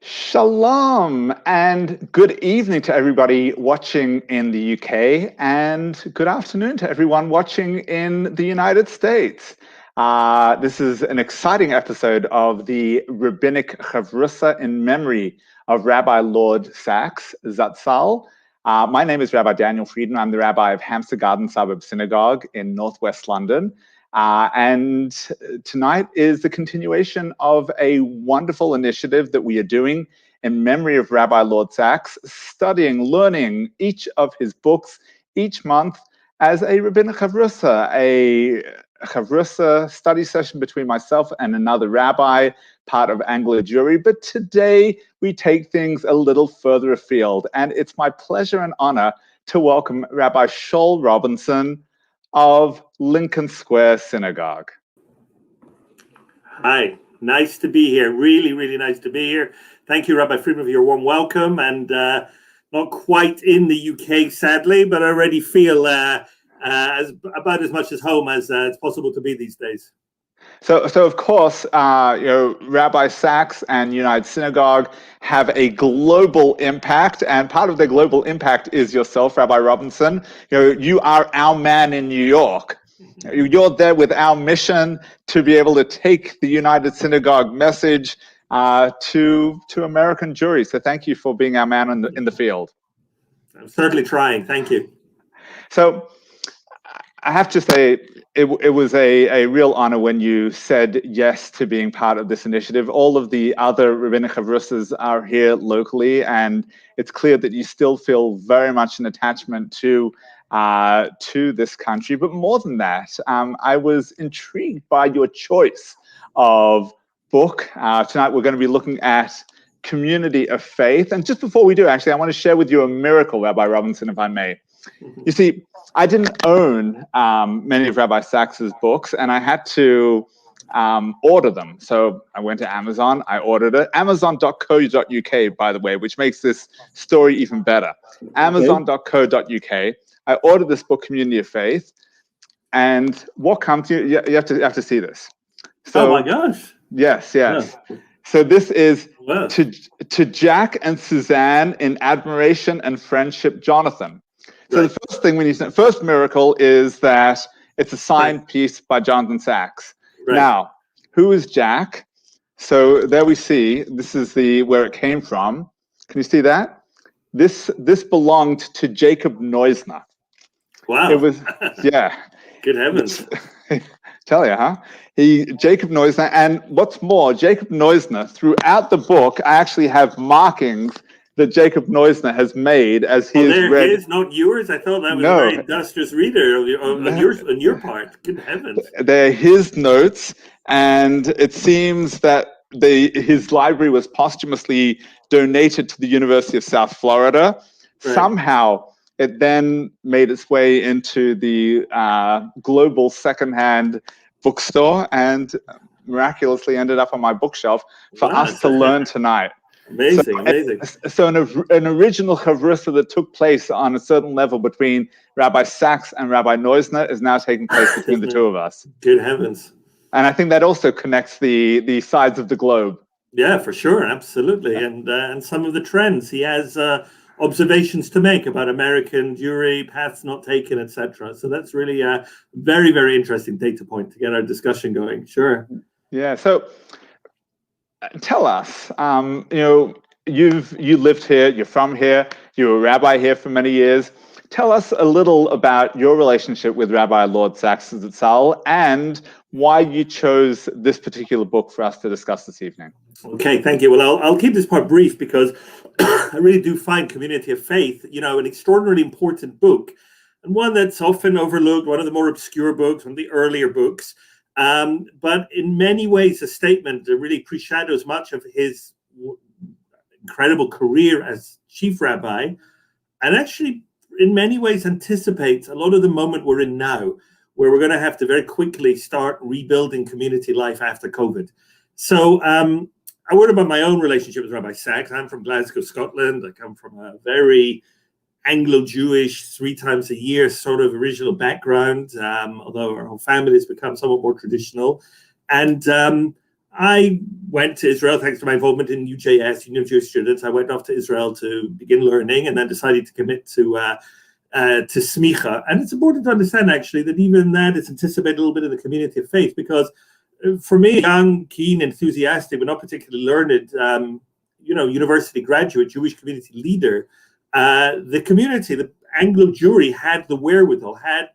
Shalom and good evening to everybody watching in the UK and good afternoon to everyone watching in the United States. This is an exciting episode of the Rabbinic Chevrusa in memory of Rabbi Lord Sachs Zatzal. My name is Rabbi Daniel Friedman. I'm the rabbi of Hampstead Garden Suburb Synagogue in Northwest London. And tonight is the continuation of a wonderful initiative that we are doing in memory of Rabbi Lord Sachs, studying, learning each of his books each month as a Rabbinic Chevrusa, a Chevrusa study session between myself and another rabbi, part of Anglo Jury. But today we take things a little further afield, and it's my pleasure and honor to welcome Rabbi Shaul Robinson of Lincoln Square Synagogue. Hi, nice to be here. Really, really nice to be here. Thank you, Rabbi Friedman, for your warm welcome. And not quite in the UK, sadly, but I already feel about as much as home as it's possible to be these days. So of course, Rabbi Sachs and United Synagogue have a global impact, and part of their global impact is yourself, Rabbi Robinson. You are our man in New York. You're there with our mission to be able to take the United Synagogue message to American juries. So thank you for being our man in the field. I'm certainly trying. Thank you. So I have to say, it was a real honor when you said yes to being part of this initiative. All of the other Rabbinic Chevrusas are here locally, and it's clear that you still feel very much an attachment to this country. But more than that, I was intrigued by your choice of book. Tonight we're going to be looking at Community of Faith. And just before we do, actually, I want to share with you a miracle, Rabbi Robinson, if I may. You see, I didn't own many of Rabbi Sachs's books, and I had to order them. So I went to Amazon, I ordered it. Amazon.co.uk, by the way, which makes this story even better. Amazon.co.uk. I ordered this book, Community of Faith, and what comes to you? You have to see this. So, oh my gosh! Yes. Yeah. So this is Wow. to Jack and Suzanne in admiration and friendship, Jonathan. So Right. the first thing we need to know, first miracle is that it's a signed piece by Jonathan Sachs. Right. Now, who is Jack? So there we see, this is where it came from. Can you see that? This belonged to Jacob Neusner. Wow. It was, yeah. Good heavens. Tell you, huh? Jacob Neusner, and what's more, Jacob Neusner, throughout the book, I actually have markings that Jacob Neusner has made as he has read. His, not yours. I thought that was a very industrious reader on your part. Good heavens. They're his notes, and it seems that his library was posthumously donated to the University of South Florida. Right. Somehow, it then made its way into the global secondhand bookstore and miraculously ended up on my bookshelf for us to learn tonight. Amazing. So an original Chevrusa that took place on a certain level between Rabbi Sachs and Rabbi Neusner is now taking place between the two of us. Good heavens. And I think that also connects the sides of the globe. Yeah, for sure. Absolutely. And some of the trends. He has observations to make about American Jewry, paths not taken, etc. So that's really a very, very interesting data point to get our discussion going. Sure. Yeah. So tell us, you lived here, you're from here, you were a rabbi here for many years. Tell us a little about your relationship with Rabbi Lord Sachs Zatzal and why you chose this particular book for us to discuss this evening. Okay, thank you. Well, I'll keep this part brief because I really do find Community of Faith, an extraordinarily important book, and one that's often overlooked, one of the more obscure books, one of the earlier books. But in many ways, a statement that really pre-shadows much of his incredible career as chief rabbi, and actually, in many ways, anticipates a lot of the moment we're in now, where we're going to have to very quickly start rebuilding community life after COVID. So a word about my own relationship with Rabbi Sachs. I'm from Glasgow, Scotland. I come from a very Anglo-Jewish, 3 times a year sort of original background, although our whole family has become somewhat more traditional. And I went to Israel thanks to my involvement in UJS, Union of Jewish Students. I went off to Israel to begin learning, and then decided to commit to smicha. And it's important to understand, actually, that even that is anticipated a little bit in the community of faith, because for me, young, keen, enthusiastic, but not particularly learned, university graduate, Jewish community leader, the community, the Anglo Jewry, had the wherewithal, had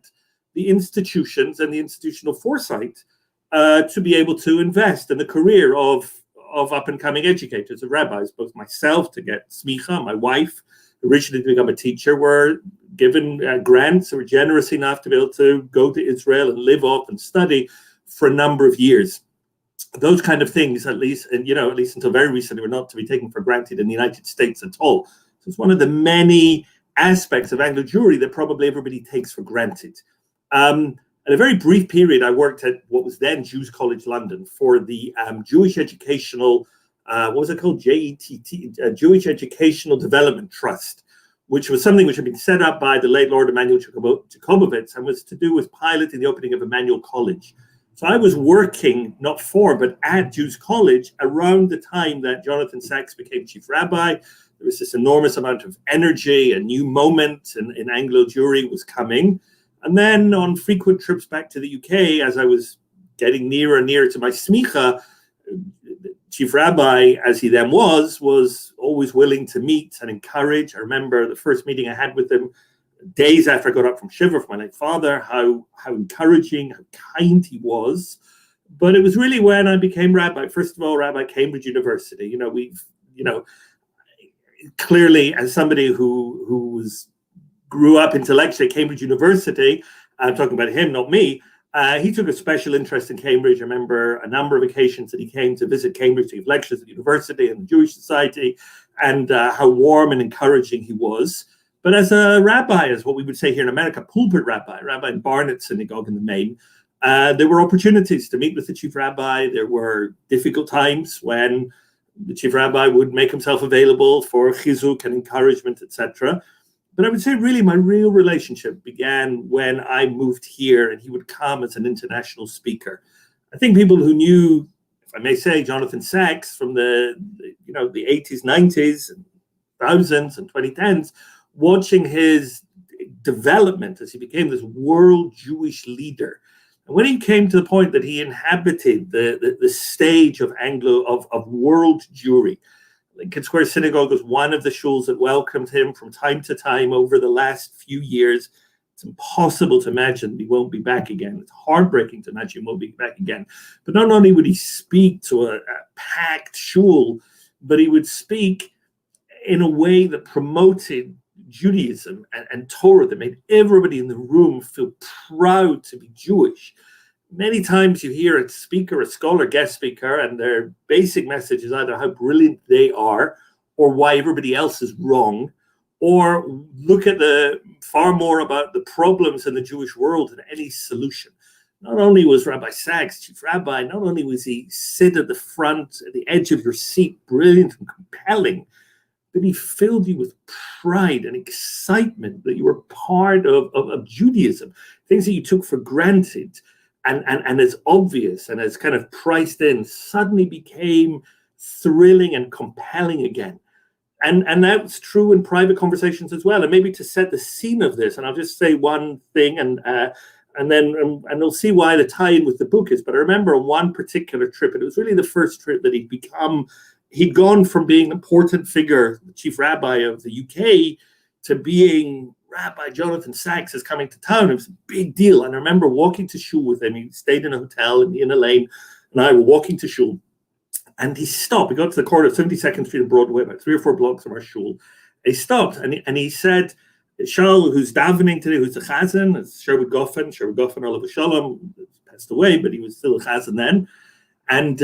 the institutions and the institutional foresight to be able to invest in the career of up-and-coming educators, of rabbis. Both myself, to get smicha, my wife, originally to become a teacher, were given grants, were generous enough to be able to go to Israel and live off and study for a number of years. Those kind of things, at least until very recently, were not to be taken for granted in the United States at all. So it's one of the many aspects of Anglo Jewry that probably everybody takes for granted. In a very brief period, I worked at what was then Jews College London for the Jewish Educational, what was it called? JETT, Jewish Educational Development Trust, which was something which had been set up by the late Lord Emanuel Jacobowitz and was to do with piloting the opening of Emmanuel College. So I was working, not for, but at Jews College around the time that Jonathan Sacks became chief rabbi. There was this enormous amount of energy, a new moment in Anglo Jewry was coming. And then on frequent trips back to the UK, as I was getting nearer and nearer to my smicha, chief rabbi, as he then was always willing to meet and encourage. I remember the first meeting I had with him, days after I got up from Shiva for my late father, how encouraging, how kind he was. But it was really when I became rabbi, first of all, Rabbi Cambridge University. Clearly, as somebody who grew up intellectually at Cambridge University, I'm talking about him, not me, he took a special interest in Cambridge. I remember a number of occasions that he came to visit Cambridge to give lectures at the university and the Jewish Society, and how warm and encouraging he was. But as a rabbi, as what we would say here in America, pulpit rabbi in Barnet Synagogue in the Main, there were opportunities to meet with the chief rabbi. There were difficult times when the chief rabbi would make himself available for chizuk and encouragement, etc. But I would say really my real relationship began when I moved here and he would come as an international speaker. I think people who knew, if I may say, Jonathan Sacks from the 80s, 90s, and thousands and 2010s, watching his development as he became this world Jewish leader. And when he came to the point that he inhabited the stage of world Jewry, Lincoln Square Synagogue was one of the shuls that welcomed him from time to time over the last few years. It's impossible to imagine he won't be back again. It's heartbreaking to imagine he won't be back again. But not only would he speak to a packed shul, but he would speak in a way that promoted Judaism and Torah, that made everybody in the room feel proud to be Jewish. Many times you hear a speaker, a scholar, guest speaker, and their basic message is either how brilliant they are or why everybody else is wrong, or look at far more about the problems in the Jewish world than any solution. Not only was Rabbi Sacks chief rabbi, not only was he sit at the front, at the edge of your seat, brilliant and compelling, but he filled you with pride and excitement that you were part of Judaism, things that you took for granted and as obvious and as kind of priced in suddenly became thrilling and compelling again. And that's true in private conversations as well. And maybe to set the scene of this, and I'll just say one thing and we'll see why the tie-in with the book is. But I remember on one particular trip, and it was really the first trip that he'd gone from being an important figure, the chief rabbi of the UK, to being Rabbi Jonathan Sacks is coming to town. It was a big deal. And I remember walking to shul with him. He stayed in a hotel in the Inner Lane, and I were walking to shul. And he stopped. He got to the corner of 72nd Street and Broadway, about 3 or 4 blocks from our shul. He stopped and he said, Shaul, who's davening today, who's a chazan, it's Sherwood Goffin, Olav Shalom, passed away, but he was still a chazan then. And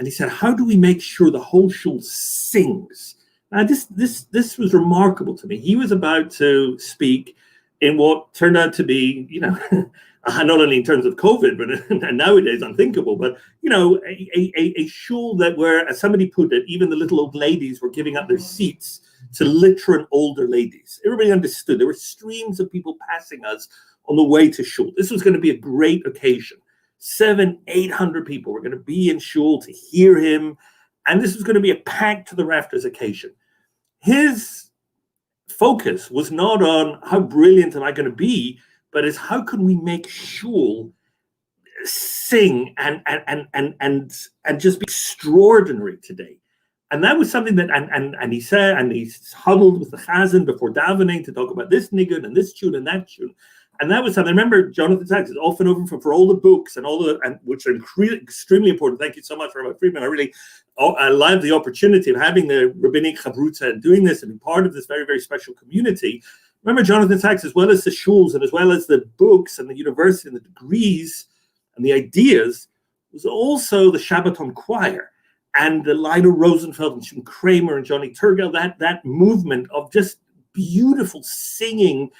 he said, how do we make sure the whole shul sings? Now, this was remarkable to me. He was about to speak in what turned out to be, not only in terms of COVID, but nowadays unthinkable, but, a shul that where, as somebody put it, even the little old ladies were giving up their seats to literate older ladies. Everybody understood. There were streams of people passing us on the way to shul. This was going to be a great occasion. 700-800 people were going to be in shul to hear him, and this was going to be a packed to the rafters occasion. His focus was not on how brilliant am I going to be, but is how can we make shul sing and just be extraordinary today. And that was something that, and he said, and he huddled with the chazan before davening to talk about this nigun and this tune and that tune. And that was something. I remember Jonathan Sachs is often over for all the books and all the, and which are extremely important. Thank you so much, Rabbi Friedman. I love the opportunity of having the Rabbinic Chevrusa and doing this and being part of this very, very special community. Remember, Jonathan Sachs, as well as the shuls and as well as the books and the university and the degrees and the ideas, was also the Shabbaton choir and the Lionel Rosenfeld and Jim Kramer and Johnny Turgel, that movement of just beautiful singing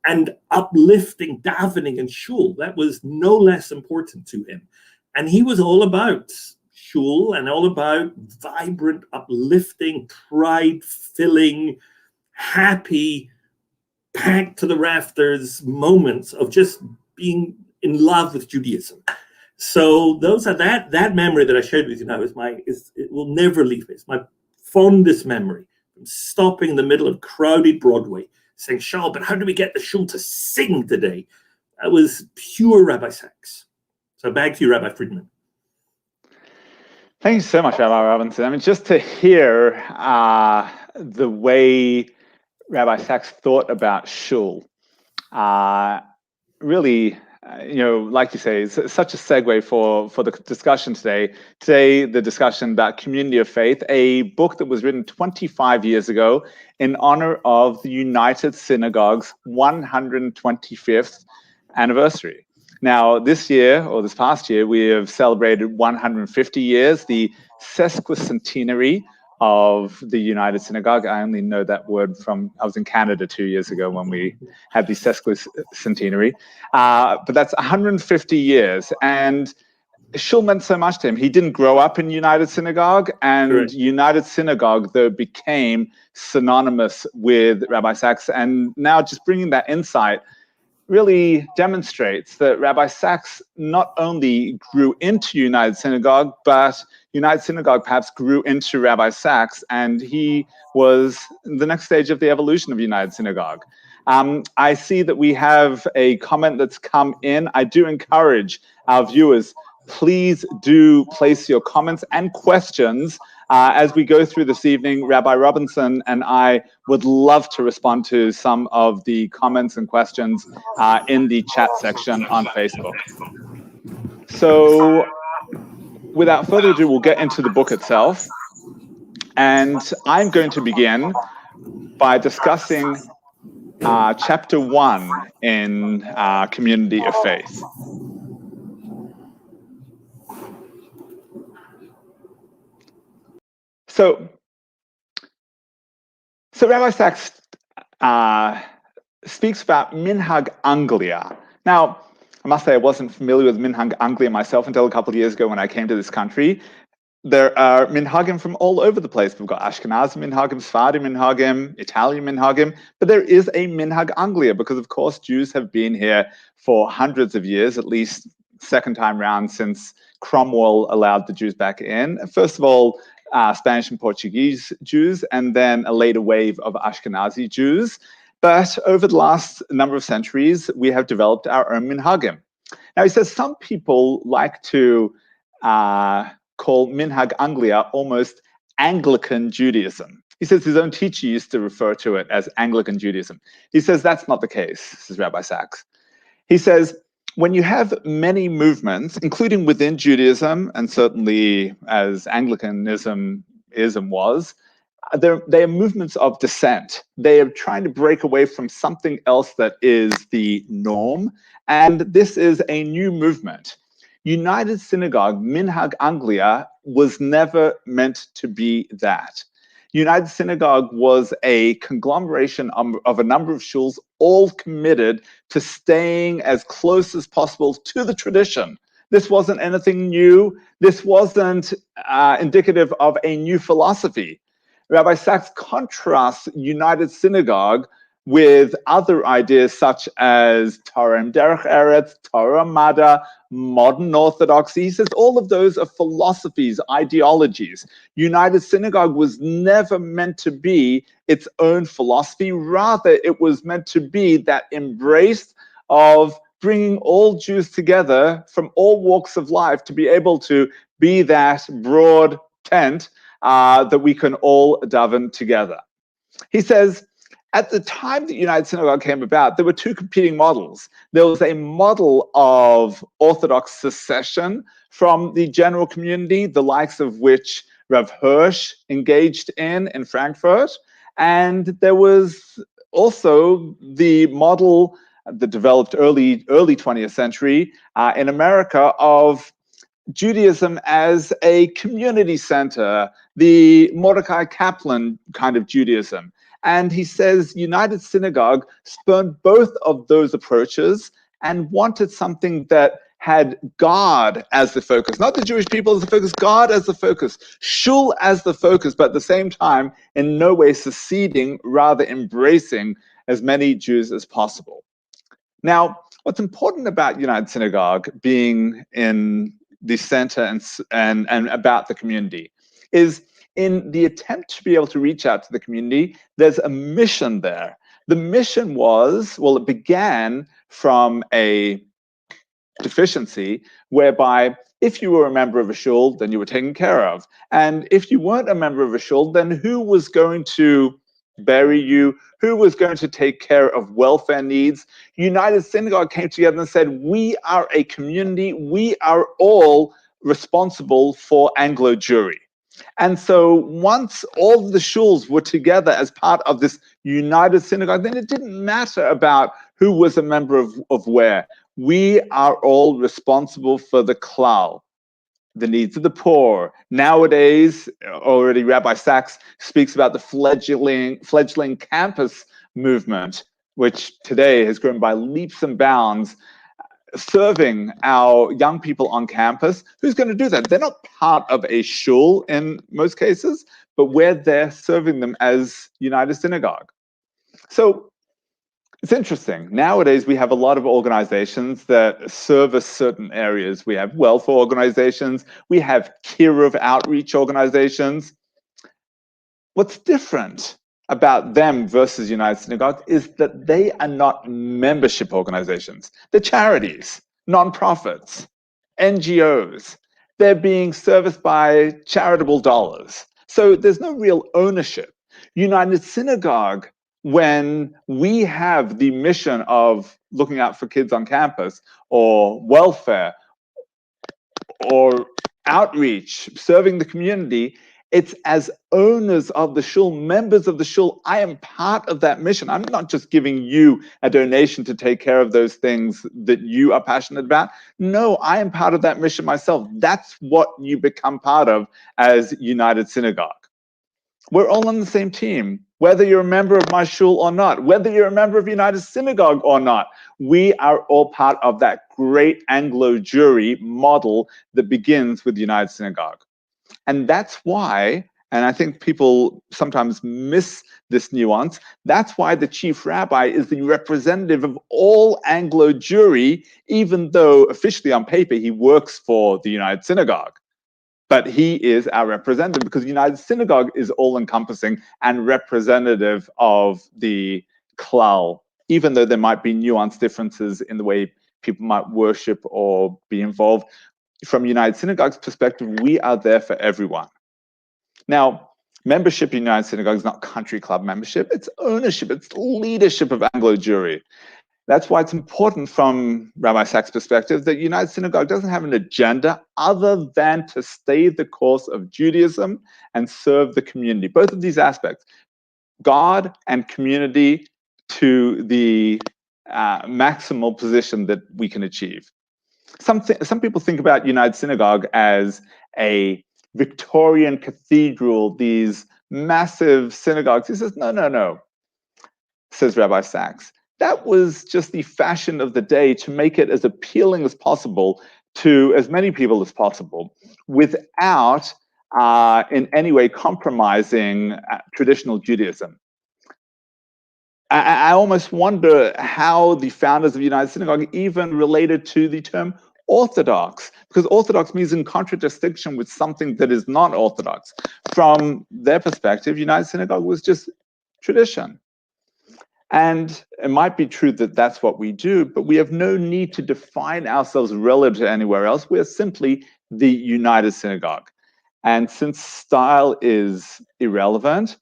and uplifting davening and shul. That was no less important to him. And he was all about shul and all about vibrant, uplifting, pride-filling, happy, packed to the rafters moments of just being in love with Judaism. So those are that memory that I shared with you now it will never leave me. It's my fondest memory. I'm stopping in the middle of crowded Broadway saying, Shaul, but how do we get the shul to sing today? That was pure Rabbi Sachs. So back to you, Rabbi Friedman. Thank you so much, Rabbi Robinson. I mean, just to hear the way Rabbi Sachs thought about shul, really, like you say, it's such a segue for the discussion today. Today, the discussion about community of faith, a book that was written 25 years ago in honor of the United Synagogue's 125th anniversary. Now, this year, or this past year, we have celebrated 150 years, the sesquicentenary of the United Synagogue. I only know that word from, I was in Canada 2 years ago when we had the sesquicentenary. But that's 150 years. And shul meant so much to him. He didn't grow up in United Synagogue, and Correct. United Synagogue, though, became synonymous with Rabbi Sachs. And now just bringing that insight really demonstrates that Rabbi Sachs not only grew into United Synagogue, but United Synagogue perhaps grew into Rabbi Sachs, and he was the next stage of the evolution of United Synagogue. I see that we have a comment that's come in. I do encourage our viewers, please do place your comments and questions as we go through this evening. Rabbi Robinson and I would love to respond to some of the comments and questions in the chat section on Facebook. So without further ado, we'll get into the book itself. And I'm going to begin by discussing chapter 1 in Community of Faith. So Rabbi Sachs speaks about Minhag Anglia. Now, I must say I wasn't familiar with Minhag Anglia myself until a couple of years ago when I came to this country. There are minhagim from all over the place. We've got Ashkenazi minhagim, Sephardi minhagim, Italian minhagim, but there is a Minhag Anglia because, of course, Jews have been here for hundreds of years, at least second time round since Cromwell allowed the Jews back in. First of all, Spanish and Portuguese Jews, and then a later wave of Ashkenazi Jews. But over the last number of centuries, we have developed our own minhagim. Now, he says some people like to call Minhag Anglia almost Anglican Judaism. He says his own teacher used to refer to it as Anglican Judaism. He says that's not the case, this is Rabbi Sachs. He says, when you have many movements, including within Judaism, and certainly as Anglicanism was, they are movements of dissent. They are trying to break away from something else that is the norm, and this is a new movement. United Synagogue, Minhag Anglia, was never meant to be that. United Synagogue was a conglomeration of a number of shuls, all committed to staying as close as possible to the tradition. This wasn't anything new. This wasn't indicative of a new philosophy. Rabbi Sachs contrasts United Synagogue with other ideas such as Torah Derech Eretz, Torah Mada, modern orthodoxy. He says all of those are philosophies, ideologies. United Synagogue was never meant to be its own philosophy. Rather, it was meant to be that embrace of bringing all Jews together from all walks of life to be able to be that broad tent that we can all daven together. He says, at the time that United Synagogue came about, there were two competing models. There was a model of Orthodox secession from the general community, the likes of which Rav Hirsch engaged in Frankfurt. And there was also the model that developed early 20th century in America of Judaism as a community center, the Mordecai Kaplan kind of Judaism. And he says United Synagogue spurned both of those approaches and wanted something that had God as the focus, not the Jewish people as the focus, God as the focus, Shul as the focus, but at the same time, in no way seceding, rather embracing as many Jews as possible. Now, what's important about United Synagogue being in the center and about the community is in the attempt to be able to reach out to the community, there's a mission there. The mission was, well, it began from a deficiency whereby if you were a member of a shul, then you were taken care of. And if you weren't a member of a shul, then who was going to bury you? Who was going to take care of welfare needs? United Synagogue came together and said, we are a community. We are all responsible for Anglo Jewry. And so once all of the shuls were together as part of this United Synagogue, then it didn't matter about who was a member of where. We are all responsible for the klal, the needs of the poor. Nowadays, already Rabbi Sachs speaks about the fledgling campus movement, which today has grown by leaps and bounds, serving our young people on campus. Who's going to do that? They're not part of a shul in most cases, but we're there serving them as United Synagogue. So it's interesting. Nowadays, we have a lot of organizations that service certain areas. We have welfare organizations. We have kiruv outreach organizations. What's different about them versus United Synagogue is that they are not membership organizations. They're charities, nonprofits, NGOs. They're being serviced by charitable dollars. So there's no real ownership. United Synagogue, when we have the mission of looking out for kids on campus or welfare or outreach, serving the community, it's as owners of the shul, members of the shul, I am part of that mission. I'm not just giving you a donation to take care of those things that you are passionate about. No, I am part of that mission myself. That's what you become part of as United Synagogue. We're all on the same team, whether you're a member of my shul or not, whether you're a member of United Synagogue or not. We are all part of that great Anglo Jewry model that begins with United Synagogue. And that's why, and I think people sometimes miss this nuance, that's why the chief rabbi is the representative of all Anglo Jewry, even though officially on paper he works for the United Synagogue. But he is our representative because the United Synagogue is all-encompassing and representative of the klal, even though there might be nuanced differences in the way people might worship or be involved. From United Synagogue's perspective, we are there for everyone. Now, membership in United Synagogue is not country club membership, it's ownership, it's leadership of Anglo Jewry. That's why it's important from Rabbi Sachs' perspective that United Synagogue doesn't have an agenda other than to stay the course of Judaism and serve the community. Both of these aspects, God and community, to the maximal position that we can achieve. Some people think about United Synagogue as a Victorian cathedral, these massive synagogues. He says, no, says Rabbi Sachs. That was just the fashion of the day to make it as appealing as possible to as many people as possible without in any way compromising traditional Judaism. I almost wonder how the founders of the United Synagogue even related to the term Orthodox, because Orthodox means in contradistinction with something that is not Orthodox. From their perspective, United Synagogue was just tradition. And it might be true that that's what we do, but we have no need to define ourselves relative to anywhere else. We are simply the United Synagogue. And since style is irrelevant,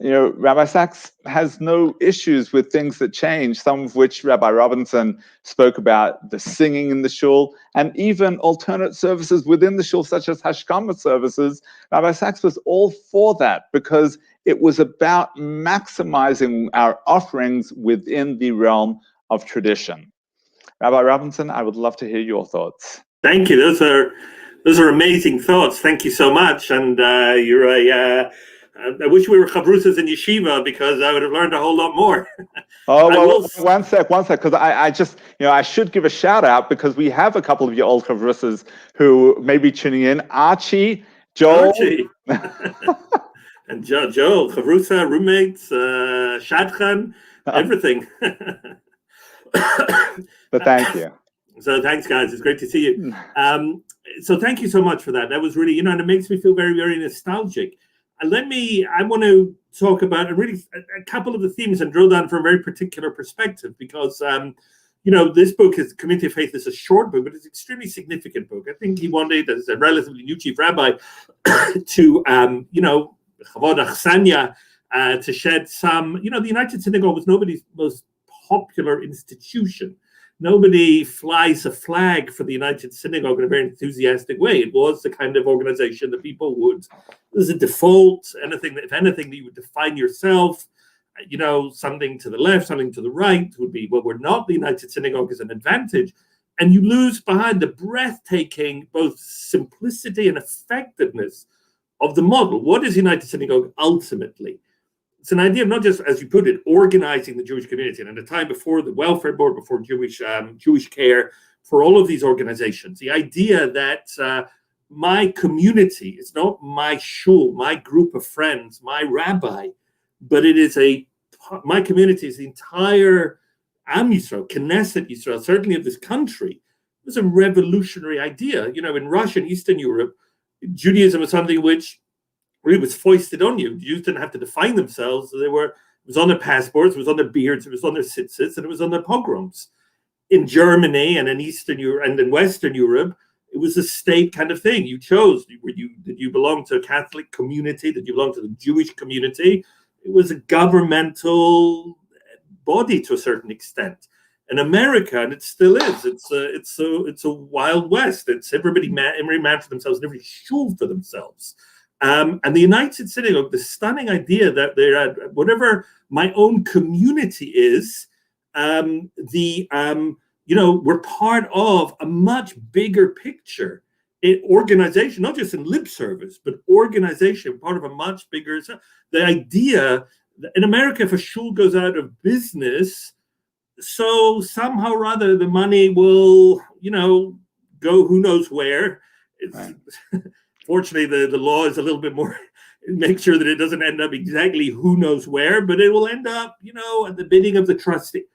Rabbi Sachs has no issues with things that change, some of which Rabbi Robinson spoke about, the singing in the shul, and even alternate services within the shul, such as Hashkama services. Rabbi Sachs was all for that because it was about maximizing our offerings within the realm of tradition. Rabbi Robinson, I would love to hear your thoughts. Thank you. Those are amazing thoughts. Thank you so much. And I wish we were chavrusas in yeshiva because I would have learned a whole lot more. Oh, well, one sec, because I just, I should give a shout out because we have a couple of your old chavrusas who may be tuning in. Archie, Joel. And Joel, chavrusa, roommates, shadchan, everything. But thank you. So thanks, guys. It's great to see you. So thank you so much for that. That was really, and it makes me feel very, very nostalgic. I want to talk about really a couple of the themes and drill down from a very particular perspective because, this book is Community of Faith is a short book, but it's an extremely significant book. I think he wanted, as a relatively new chief rabbi, to, Chavod Achsanya, to shed some, the United Synagogue was nobody's most popular institution. Nobody flies a flag for the United Synagogue in a very enthusiastic way. It was the kind of organization that people would, as a default, if anything, that you would define yourself, something to the left, something to the right would be, well, we're not the United Synagogue is an advantage. And you lose behind the breathtaking, both simplicity and effectiveness of the model. What is United Synagogue ultimately? It's an idea of not just, as you put it, organizing the Jewish community. And at the time before the welfare board, before Jewish care, for all of these organizations, the idea that my community is not my shul, my group of friends, my rabbi, but it is my community is the entire Am Yisrael, Knesset Yisrael, certainly of this country. It was a revolutionary idea. In Russia and Eastern Europe, Judaism was something which really was foisted on you. Jews didn't have to define themselves. It was on their passports, it was on their beards, it was on their tzitzits, and it was on their pogroms. In Germany and in Eastern Europe and in Western Europe, it was a state kind of thing. You chose. Did you belong to a Catholic community? Did you belong to the Jewish community? It was a governmental body to a certain extent. In America, and it still is, it's a Wild West. It's every man for themselves and every shul for themselves. And the United Synagogue, the stunning idea that whatever my own community is, we're part of a much bigger picture. Organization, not just in lip service, but organization, part of a much bigger. The idea that in America, if a shul goes out of business, so somehow or other the money will, go who knows where. Right. Fortunately, the law is a little bit more, make sure that it doesn't end up exactly who knows where, but it will end up, at the bidding of the trustee.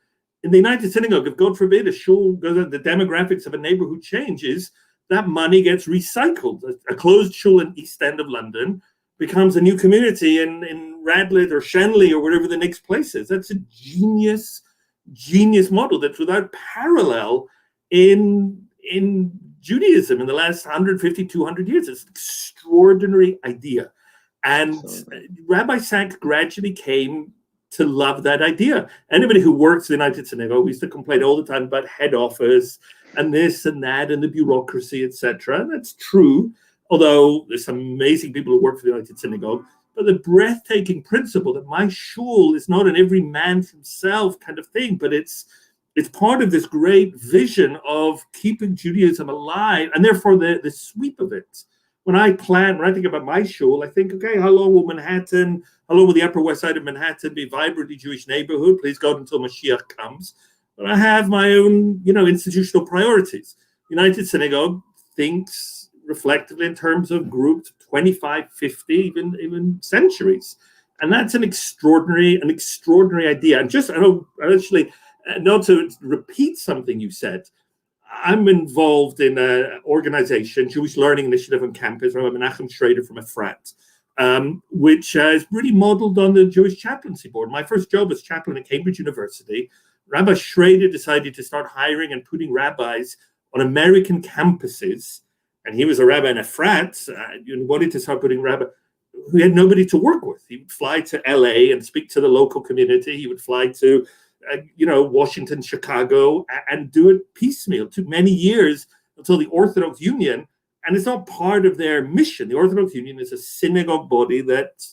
In the United Synagogue, if God forbid a shul goes out, the demographics of a neighborhood changes, that money gets recycled. A closed shul in East End of London becomes a new community in Radlett or Shenley or wherever the next place is. That's a genius model that's without parallel in Judaism in the last 150, 200 years. It's an extraordinary idea. And Rabbi Sachs gradually came to love that idea. Anybody who works in the United Synagogue, we used to complain all the time about head office and this and that and the bureaucracy, etc. And that's true, although there's some amazing people who work for the United Synagogue. But the breathtaking principle that my shul is not an every man for himself kind of thing, but it's part of this great vision of keeping Judaism alive, and therefore the sweep of it. When I think about my shul, I think, okay, how long will the Upper West Side of Manhattan be a vibrantly Jewish neighborhood? Please God, until Mashiach comes. But I have my own, institutional priorities. United Synagogue thinks reflectively in terms of groups, 25, 50, even centuries. And that's an extraordinary idea. And just, actually, not to repeat something you said, I'm involved in an organization, Jewish Learning Initiative on campus, Rabbi Menachem Schrader from Efrat, which is really modeled on the Jewish Chaplaincy Board. My first job as chaplain at Cambridge University, Rabbi Schrader decided to start hiring and putting rabbis on American campuses. And he was a rabbi in Efrat, and wanted to start putting rabbis who had nobody to work with. He would fly to LA and speak to the local community. He would fly to Washington, Chicago, and do it piecemeal. It took many years until the Orthodox Union, and it's not part of their mission. The Orthodox Union is a synagogue body that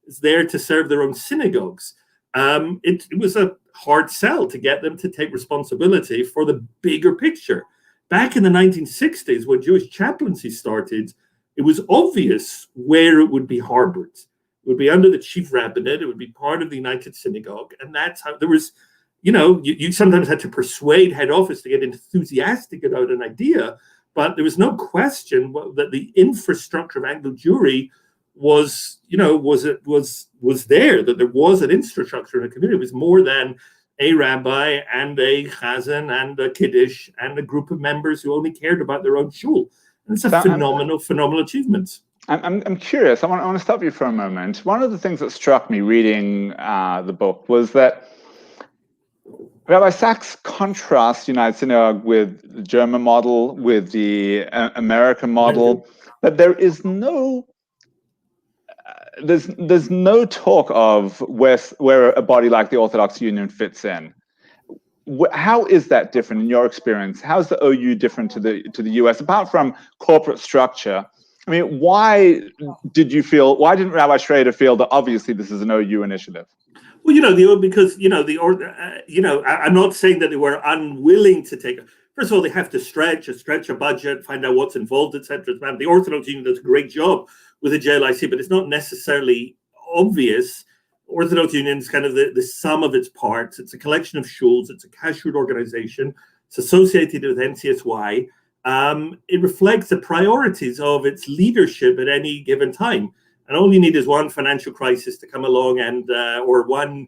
is there to serve their own synagogues. It was a hard sell to get them to take responsibility for the bigger picture. Back in the 1960s, when Jewish chaplaincy started, it was obvious where it would be harbored. It would be under the chief rabbinate. It would be part of the United Synagogue. And that's how there was, you sometimes had to persuade head office to get enthusiastic about an idea, but there was no question that the infrastructure of Anglo Jewry was there, that there was an infrastructure in a community. It was more than a rabbi and a chazan and a kiddush and a group of members who only cared about their own shul. And it's a phenomenal achievement. I'm curious. I want to stop you for a moment. One of the things that struck me reading the book was that Rabbi Sachs contrasts the United Synagogue with the German model, with the American model, but there is no there's no talk of where a body like the Orthodox Union fits in. How is that different in your experience? How is the OU different to the US, apart from corporate structure? I mean, why didn't Rabbi Schrader feel that obviously this is an OU initiative? Well, I'm not saying that they were unwilling to take. First of all, they have to stretch a budget, find out what's involved, etc. The Orthodox Union does a great job with the JLIC, but it's not necessarily obvious. Orthodox Union is kind of the sum of its parts. It's a collection of shuls. It's a kashrut organization. It's associated with NCSY. It reflects the priorities of its leadership at any given time. And all you need is one financial crisis to come along and or one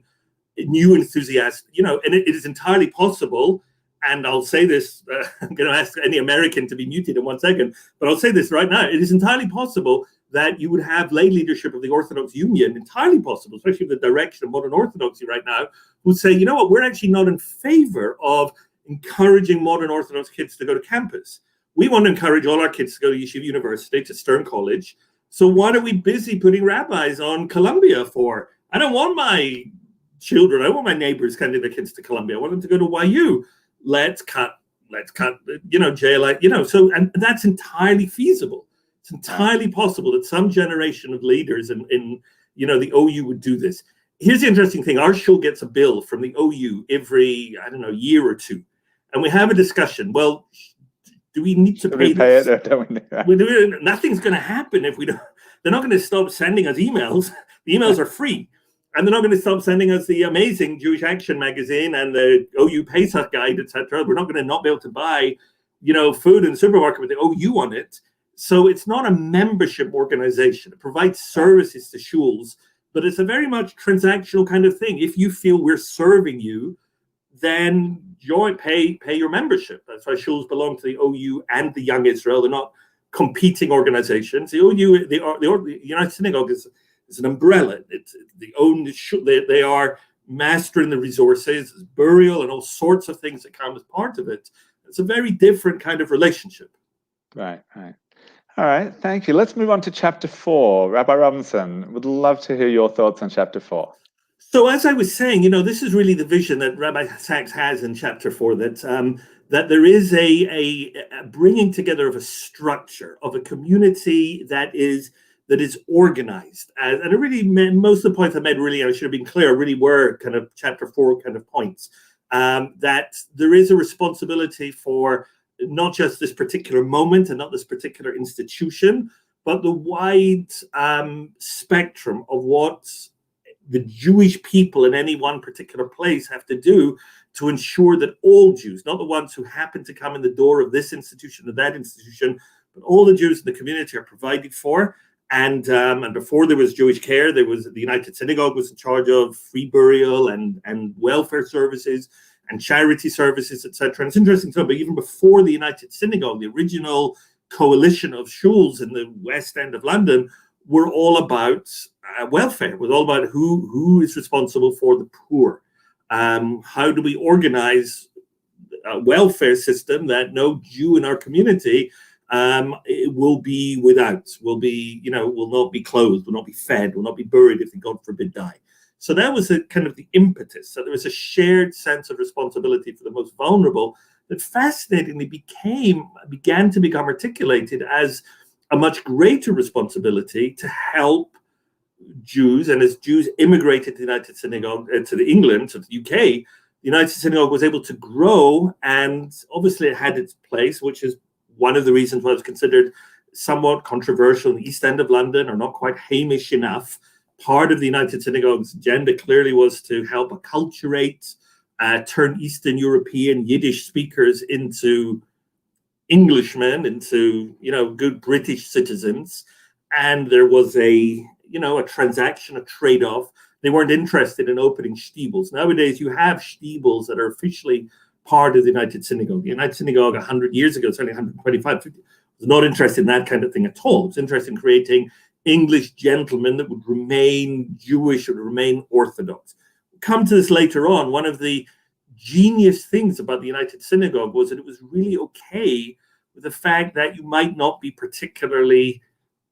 new enthusiast, and it is entirely possible. And I'll say this, I'm going to ask any American to be muted in 1 second, but I'll say this right now. It is entirely possible that you would have lay leadership of the Orthodox Union, entirely possible, especially with the direction of modern Orthodoxy right now, would say, you know what, we're actually not in favor of encouraging modern Orthodox kids to go to campus. We want to encourage all our kids to go to Yeshiva University, to Stern College. So what are we busy putting rabbis on Columbia for? I don't want my children, I want my neighbors sending their kids to Columbia. I want them to go to YU. Let's cut, JLI, so, and that's entirely feasible. It's entirely possible that some generation of leaders in the OU would do this. Here's the interesting thing. Our shul gets a bill from the OU every, year or two. And we have a discussion. Well, do we need to pay this? It, or don't we? Nothing's going to happen if we don't. They're not going to stop sending us emails. The emails are free. And they're not going to stop sending us the amazing Jewish Action magazine and the OU Pesach guide, etc. We're not going to not be able to buy, food in the supermarket with the OU on it. So it's not a membership organization. It provides services to shuls, but it's a very much transactional kind of thing. If you feel we're serving you, then pay your membership. That's why shuls belong to the OU and the Young Israel. They're not competing organizations. The OU, the United Synagogue is an umbrella. They are mastering the resources, burial, and all sorts of things that come as part of it. It's a very different kind of relationship. Right. All right, thank you. Let's move on to chapter 4. Rabbi Robinson, would love to hear your thoughts on chapter 4. So as I was saying, this is really the vision that Rabbi Sachs has in chapter 4, that there is a bringing together of a structure, of a community that is organized. And it really, most of the points I made, really, I should have been clear, really were kind of chapter 4 kind of points. That there is a responsibility for not just this particular moment and not this particular institution, but the wide spectrum of what the Jewish people in any one particular place have to do to ensure that all Jews, not the ones who happen to come in the door of this institution or that institution, but all the Jews in the community are provided for. And before there was Jewish care, there was the United Synagogue was in charge of free burial and welfare services and charity services, etc. And it's interesting to know, but even before the United Synagogue, the original coalition of shuls in the West End of London were all about welfare. It was all about who is responsible for the poor. How do we organize a welfare system that no Jew in our community it will be without, will not be clothed, will not be fed, will not be buried if they, God forbid, die. So that was a kind of the impetus. So there was a shared sense of responsibility for the most vulnerable that fascinatingly began to become articulated as a much greater responsibility to help Jews. And as Jews immigrated to the United Synagogue, to England, to the UK, the United Synagogue was able to grow, and obviously it had its place, which is one of the reasons why it was considered somewhat controversial in the East End of London, or not quite Hamish enough. Part of the United Synagogue's agenda clearly was to help acculturate, turn Eastern European Yiddish speakers into Englishmen, into good British citizens. And there was a transaction, a trade-off. They weren't interested in opening shtibels. Nowadays, you have shtibels that are officially part of the United Synagogue. The United Synagogue 100 years ago, certainly 125, was not interested in that kind of thing at all. It was interested in creating English gentlemen that would remain Jewish or remain Orthodox. We'll come to this later on. One of the genius things about the United Synagogue was that it was really okay with the fact that you might not be particularly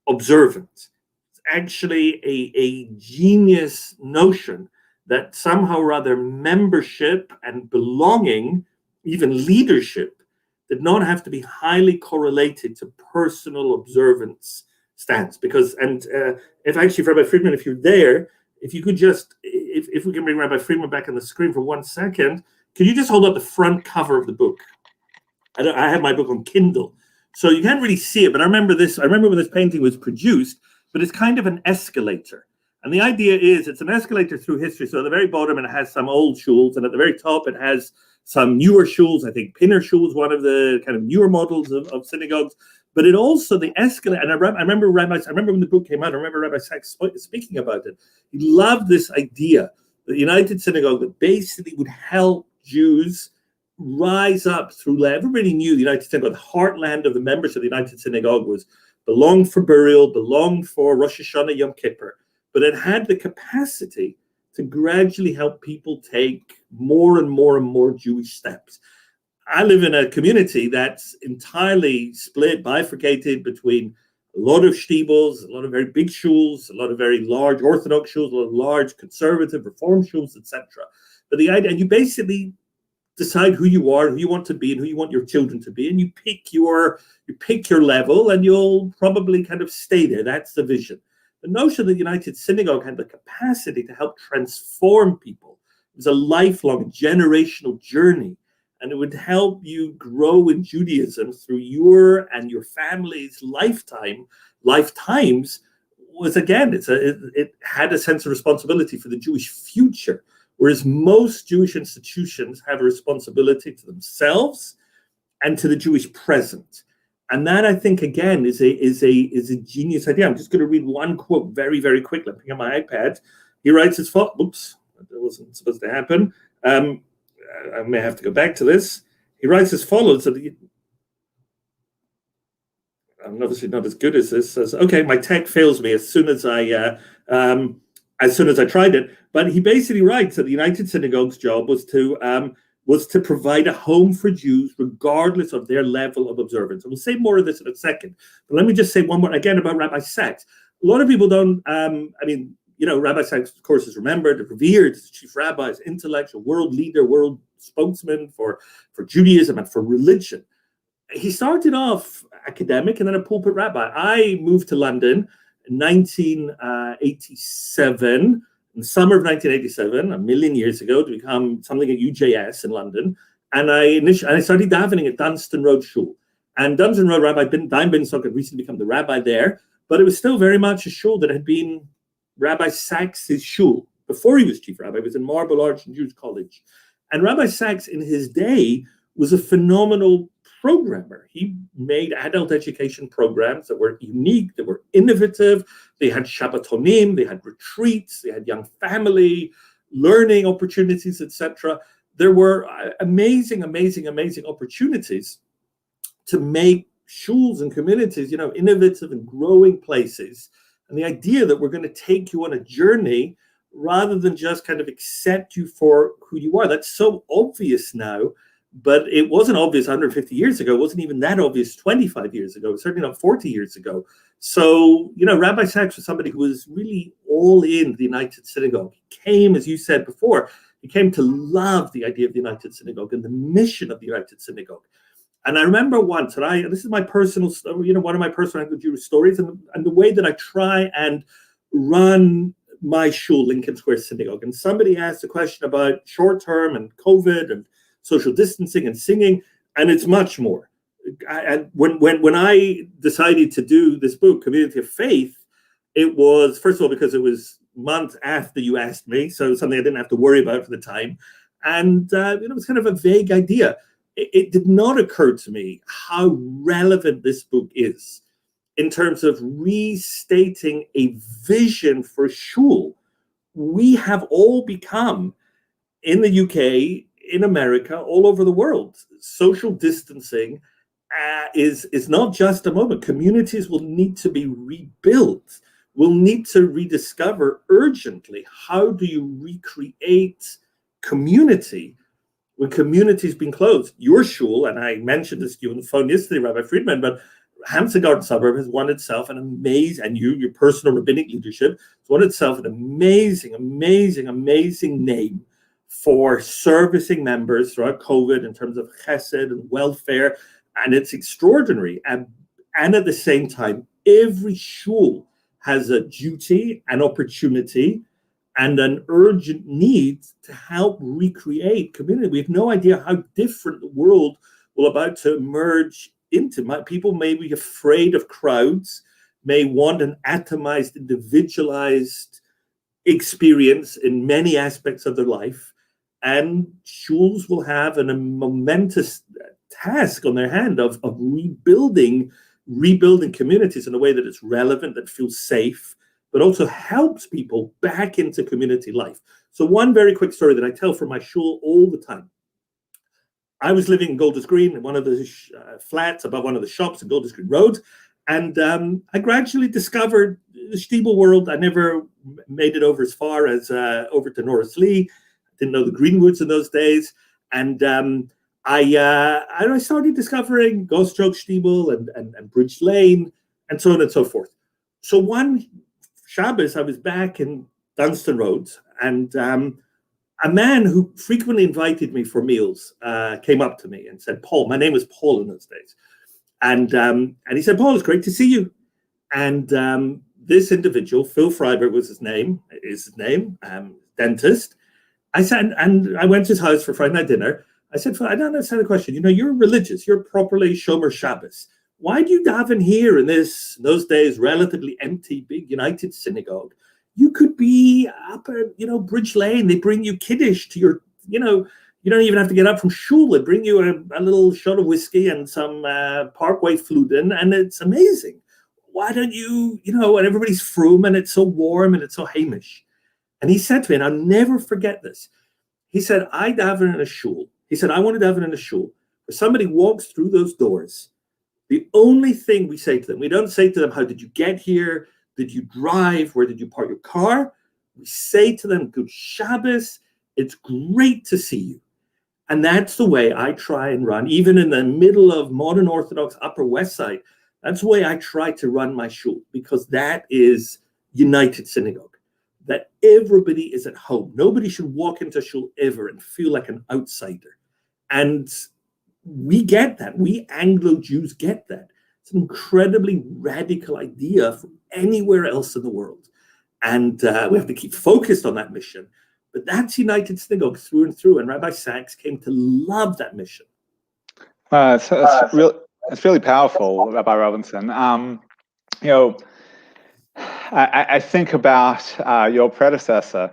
observant. It's actually a genius notion that somehow or other membership and belonging, even leadership, did not have to be highly correlated to personal observance stance. Because, if actually, Rabbi Friedman, if you're there, if you could just, if we can bring Rabbi Friedman back on the screen for 1 second, could you just hold up the front cover of the book? I have my book on Kindle, so you can't really see it, but I remember when this painting was produced, but it's kind of an escalator. And the idea is it's an escalator through history. So at the very bottom, it has some old shuls, and at the very top, it has some newer shuls. I think Pinner Shul is one of the kind of newer models of synagogues. But it also, the escalator, and I remember when the book came out, I remember Rabbi Sachs speaking about it. He loved this idea, the United Synagogue, that basically would help Jews rise up through life. Everybody knew the United Synagogue, the heartland of the members of the United Synagogue was belonged for burial, belonged for Rosh Hashanah, Yom Kippur. But it had the capacity to gradually help people take more and more and more Jewish steps. I live in a community that's entirely split, bifurcated between a lot of shtibels, a lot of very big shuls, a lot of very large Orthodox shuls, a lot of large conservative Reform shuls, etc. But the idea, and you basically decide who you are, who you want to be, and who you want your children to be, and you pick your level, and you'll probably kind of stay there. That's the vision. The notion that the United Synagogue had the capacity to help transform people. It was a lifelong, generational journey, and it would help you grow in Judaism through your and your family's lifetimes. Was, again, it had a sense of responsibility for the Jewish future, whereas most Jewish institutions have a responsibility to themselves and to the Jewish present. And that, I think, again, is a genius idea. I'm just going to read one quote very, very quickly. I'm picking up my iPad. He writes as follows. Oops, that wasn't supposed to happen. I may have to go back to this. He writes as follows. I'm obviously not as good as this. Okay, my tech fails me as soon as I tried it. But he basically writes that the United Synagogue's job was to provide a home for Jews regardless of their level of observance. And we'll say more of this in a second. But let me just say one more again about Rabbi Sachs. A lot of people don't, Rabbi Sachs, of course, is remembered, revered as chief rabbi, as intellectual, world leader, world spokesman for Judaism and for religion. He started off academic and then a pulpit rabbi. I moved to London in 1987. In the summer of 1987, a million years ago, to become something at UJS in London. And I started davening at Dunstan Road Shul. And Dunstan Road Rabbi Daim Ben Sok had recently become the rabbi there, but it was still very much a shul that had been Rabbi Sachs' shul. Before he was chief rabbi, he was in Marble Arch and Jewish College. And Rabbi Sachs, in his day, was a phenomenal programmer. He made adult education programs that were unique, that were innovative. They had Shabbatonim, they had retreats, they had young family learning opportunities, etc. There were amazing opportunities to make shuls and communities, innovative and growing places. And the idea that we're going to take you on a journey rather than just kind of accept you for who you are. That's so obvious now, but it wasn't obvious 150 years ago. It wasn't even that obvious 25 years ago, certainly not 40 years ago. So, Rabbi Sachs was somebody who was really all in the United Synagogue. He came, as you said before, he came to love the idea of the United Synagogue and the mission of the United Synagogue. And I remember once, and this is my personal, one of my personal Jewish stories, and the way that I try and run my shul, Lincoln Square Synagogue. And somebody asked a question about short-term and COVID and social distancing and singing, and it's much more. When I decided to do this book, Community of Faith, it was, first of all, because it was months after you asked me, so something I didn't have to worry about for the time. And it was kind of a vague idea. It did not occur to me how relevant this book is in terms of restating a vision for shul. We have all become, in the UK, in America, all over the world, social distancing is not just a moment. Communities will need to be rebuilt. We'll need to rediscover urgently, how do you recreate community when community's been closed? Your shul, and I mentioned this to you on the phone yesterday, Rabbi Friedman, but Hampstead Garden Suburb has won itself an amazing, and your personal rabbinic leadership has won itself an amazing name for servicing members throughout COVID in terms of chesed and welfare, and it's extraordinary. And at the same time, every shul has a duty, an opportunity, and an urgent need to help recreate community. We have no idea how different the world will about to emerge into. People may be afraid of crowds, may want an atomized, individualized experience in many aspects of their life, and shuls will have a momentous task on their hand of rebuilding communities in a way that is relevant, that feels safe, but also helps people back into community life. So one very quick story that I tell from my shul all the time. I was living in Golders Green in one of the flats above one of the shops in Golders Green Road. And I gradually discovered the Stiebel world. I never made it over as far as over to Norris Lee. I didn't know the Greenwoods in those days. And I started discovering Gosjoke Stiebel and Bridge Lane and so on and so forth. So one Shabbos, I was back in Dunstan Road, and a man who frequently invited me for meals came up to me and said, "Paul," my name was Paul in those days, and he said, "Paul, it's great to see you." And this individual, Phil Freiberg was his name, dentist. I said, and I went to his house for Friday night dinner. I said, "Phil, I don't understand the question. You're religious. You're properly Shomer Shabbos. Why do you daven here in those days, relatively empty, big United Synagogue? You could be up at, Bridge Lane. They bring you Kiddush to your, you don't even have to get up from shul. They bring you a little shot of whiskey and some Parkway Fluden, and it's amazing. Why don't you, and everybody's frum, and it's so warm, and it's so Hamish." And he said to me, and I'll never forget this, he said, "I daven in a shul." He said, "I want to daven in a shul. If somebody walks through those doors, the only thing we say to them, we don't say to them, 'How did you get here? Did you drive? Where did you park your car?' We say to them, 'Good Shabbos. It's great to see you.'" And that's the way I try and run, even in the middle of modern Orthodox Upper West Side. That's the way I try to run my shul, because that is United Synagogue, that everybody is at home. Nobody should walk into shul ever and feel like an outsider. And we get that. We Anglo-Jews get that. It's an incredibly radical idea from anywhere else in the world. And we have to keep focused on that mission. But that's United Synagogue through and through. And Rabbi Sachs came to love that mission. It's really powerful, Rabbi Robinson. I think about your predecessor,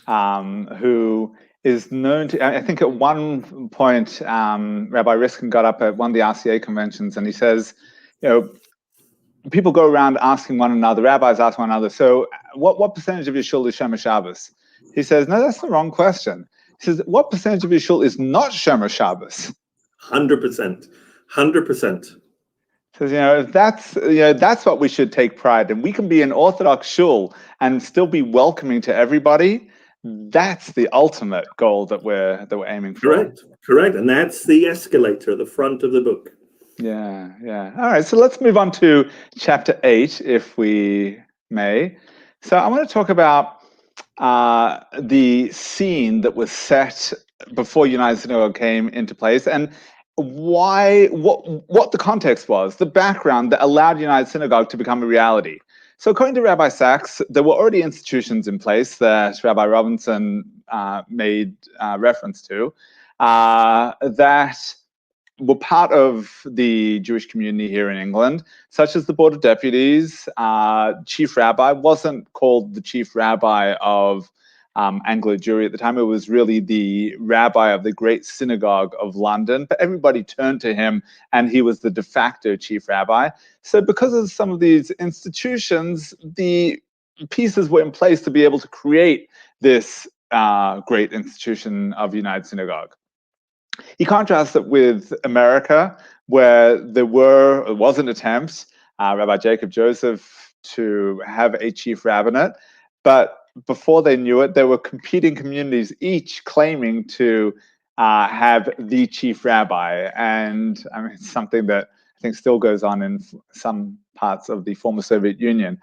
who is known to, I think at one point, Rabbi Riskin got up at one of the RCA conventions and he says, people go around asking one another, rabbis ask one another, so what percentage of your shul is Shomer Shabbos? He says, no, that's the wrong question. He says, what percentage of your shul is not Shomer Shabbos? 100%. 100%. Says, that's what we should take pride in. We can be an Orthodox shul and still be welcoming to everybody. That's the ultimate goal that we're aiming for. Correct. And that's the escalator, the front of the book. Yeah. All right, so let's move on to chapter 8, if we may. So I want to talk about the scene that was set before United Synagogue came into place, and what the context was, the background that allowed United Synagogue to become a reality. So according to Rabbi Sachs, there were already institutions in place that Rabbi Robinson made reference to that were part of the Jewish community here in England, such as the Board of Deputies. Chief Rabbi wasn't called the Chief Rabbi of Anglo Jewry at the time. It was really the rabbi of the great synagogue of London, but everybody turned to him and he was the de facto chief rabbi. So because of some of these institutions, the pieces were in place to be able to create this great institution of United Synagogue. He contrasts it with America, where there was an attempt, Rabbi Jacob Joseph, to have a chief rabbinate, but before they knew it, there were competing communities, each claiming to have the chief rabbi. And I mean, it's something that I think still goes on in some parts of the former Soviet Union.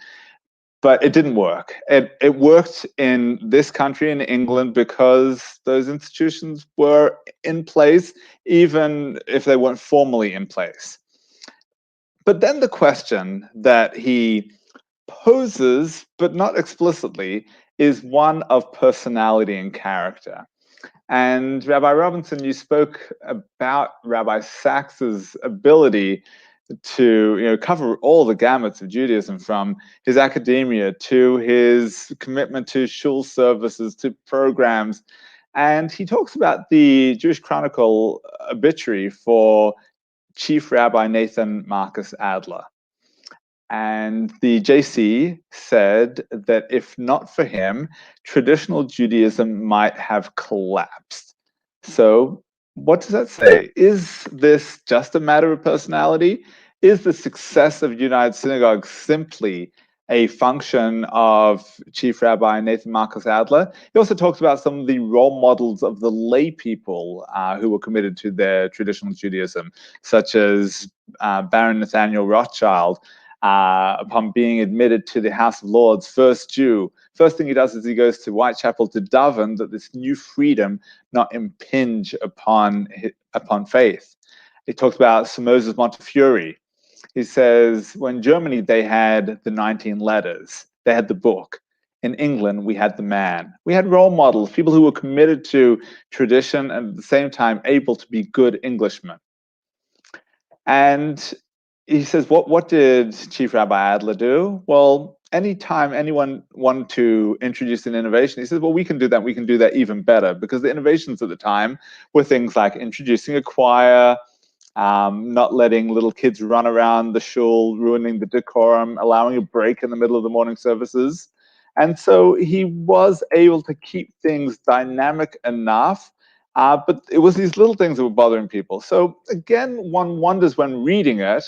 But it didn't work. It worked in this country, in England, because those institutions were in place, even if they weren't formally in place. But then the question that he poses, but not explicitly, is one of personality and character. And Rabbi Robinson, you spoke about Rabbi Sachs's ability to cover all the gamuts of Judaism, from his academia to his commitment to shul services to programs. And he talks about the Jewish Chronicle obituary for Chief Rabbi Nathan Marcus Adler. And the JC said that if not for him, traditional Judaism might have collapsed. So what does that say? Is this just a matter of personality? Is the success of United Synagogue simply a function of Chief Rabbi Nathan Marcus Adler? He also talks about some of the role models of the lay people who were committed to their traditional Judaism, such as Baron Nathaniel Rothschild. Upon being admitted to the House of Lords, first thing he does is he goes to Whitechapel to daven that this new freedom not impinge upon faith. He talks about Sir Moses Montefiore. He says, when Germany, they had the 19 letters, they had the book. In England, we had the man. We had role models, people who were committed to tradition and at the same time able to be good Englishmen. And he says, what did Chief Rabbi Adler do? Well, anytime anyone wanted to introduce an innovation, he says, well, we can do that even better, because the innovations at the time were things like introducing a choir, not letting little kids run around the shul, ruining the decorum, allowing a break in the middle of the morning services. And so he was able to keep things dynamic enough, but it was these little things that were bothering people. So again, one wonders when reading it,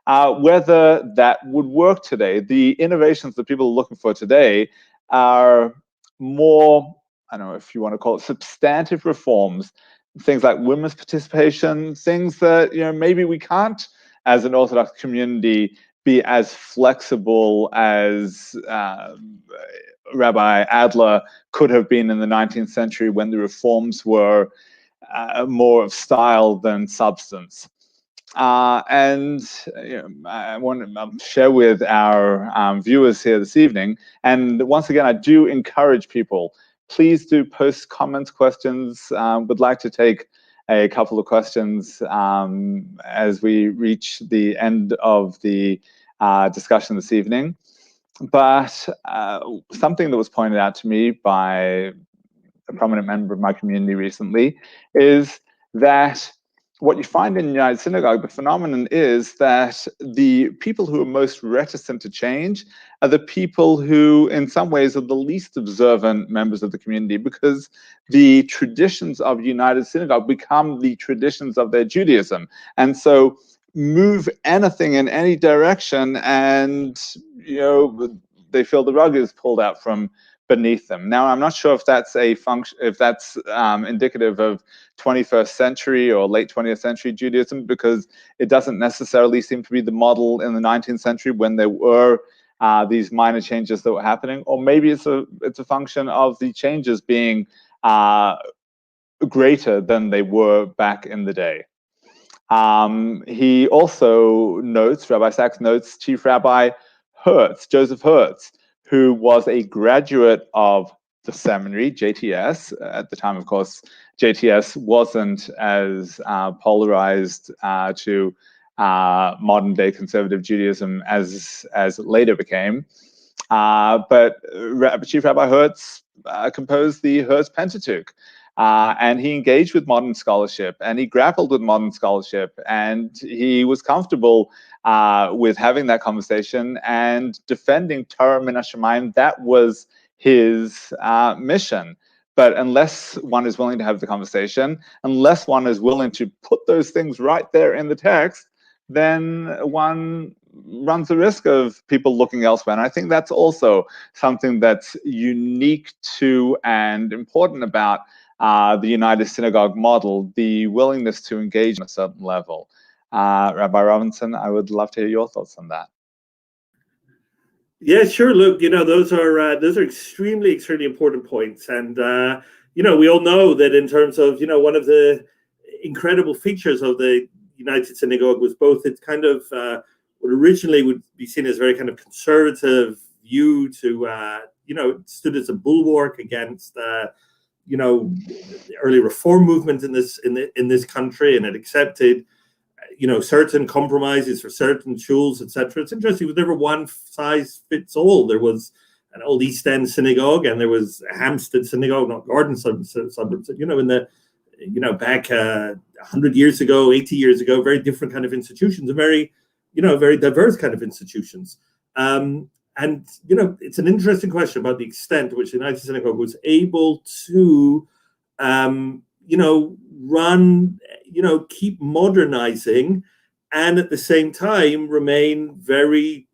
whether that would work today. The innovations that people are looking for today are more, I don't know if you want to call it substantive reforms, things like women's participation, things that maybe we can't, as an Orthodox community, be as flexible as Rabbi Adler could have been in the 19th century, when the reforms were more of style than substance. And I want to share with our viewers here this evening. And once again, I do encourage people, please do post comments, questions. Would like to take a couple of questions as we reach the end of the discussion this evening. But something that was pointed out to me by a prominent member of my community recently, is that what you find in the United Synagogue, the phenomenon is that the people who are most reticent to change are the people who, in some ways, are the least observant members of the community, because the traditions of United Synagogue become the traditions of their Judaism. And so move anything in any direction and, they feel the rug is pulled out from beneath them. Now, I'm not sure if that's a function, if that's indicative of 21st century or late 20th century Judaism, because it doesn't necessarily seem to be the model in the 19th century when there were these minor changes that were happening, or maybe it's a function of the changes being greater than they were back in the day. He also notes, Rabbi Sachs notes, Chief Rabbi Hertz, Joseph Hertz, who was a graduate of the seminary, JTS. At the time, of course, JTS wasn't as polarized to modern day conservative Judaism as it later became. But Chief Rabbi Hertz composed the Hertz Pentateuch. And he engaged with modern scholarship, and he grappled with modern scholarship, and he was comfortable with having that conversation and defending Torah min hashamayim. That was his mission. But unless one is willing to have the conversation, unless one is willing to put those things right there in the text, then one runs the risk of people looking elsewhere. And I think that's also something that's unique to and important about the United Synagogue model, the willingness to engage on a certain level. Rabbi Robinson, I would love to hear your thoughts on that. Yeah, sure. Look, those are extremely important points, and we all know that in terms of one of the incredible features of the United Synagogue was both its kind of what originally would be seen as very kind of conservative view to it stood as a bulwark against the early reform movement in this country, and it accepted certain compromises for certain shuls, etc. It's interesting, there was never one size fits all. There was an old East End synagogue, and there was a Hampstead synagogue, not Garden suburbs. In the back 100 years ago, 80 years ago, very different kind of institutions, and very diverse kind of institutions. And it's an interesting question about the extent to which the United Synagogue was able to, keep modernizing, and at the same time remain very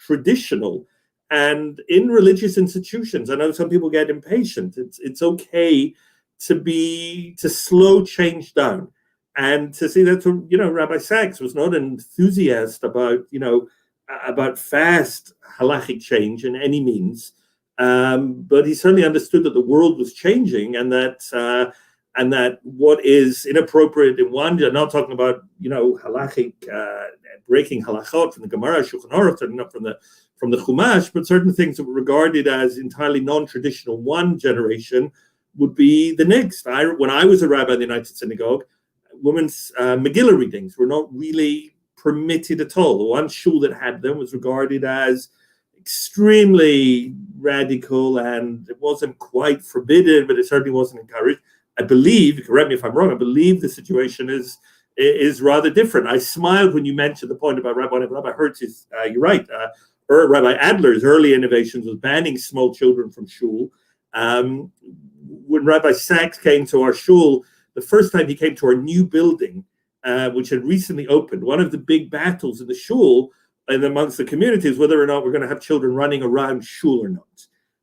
traditional. And in religious institutions, I know some people get impatient. It's okay to slow change down, and to see that. Rabbi Sachs was not an enthusiast about fast halachic change in any means, but he certainly understood that the world was changing, and that what is inappropriate in one, I'm not talking about halachic breaking halachot from the Gemara, Shulchan Aruch, not from the Chumash, but certain things that were regarded as entirely non-traditional one generation would be the next. When I was a rabbi in the United Synagogue, women's Megillah readings were not really permitted at all. The one shul that had them was regarded as extremely radical, and it wasn't quite forbidden, but it certainly wasn't encouraged. I believe, correct me if I'm wrong, I believe the situation is rather different. I smiled when you mentioned the point about Rabbi Hertz. You're right. Rabbi Adler's early innovations was banning small children from shul. When Rabbi Sachs came to our shul, the first time he came to our new building, which had recently opened, one of the big battles in the shul and amongst the community is whether or not we're going to have children running around shul or not.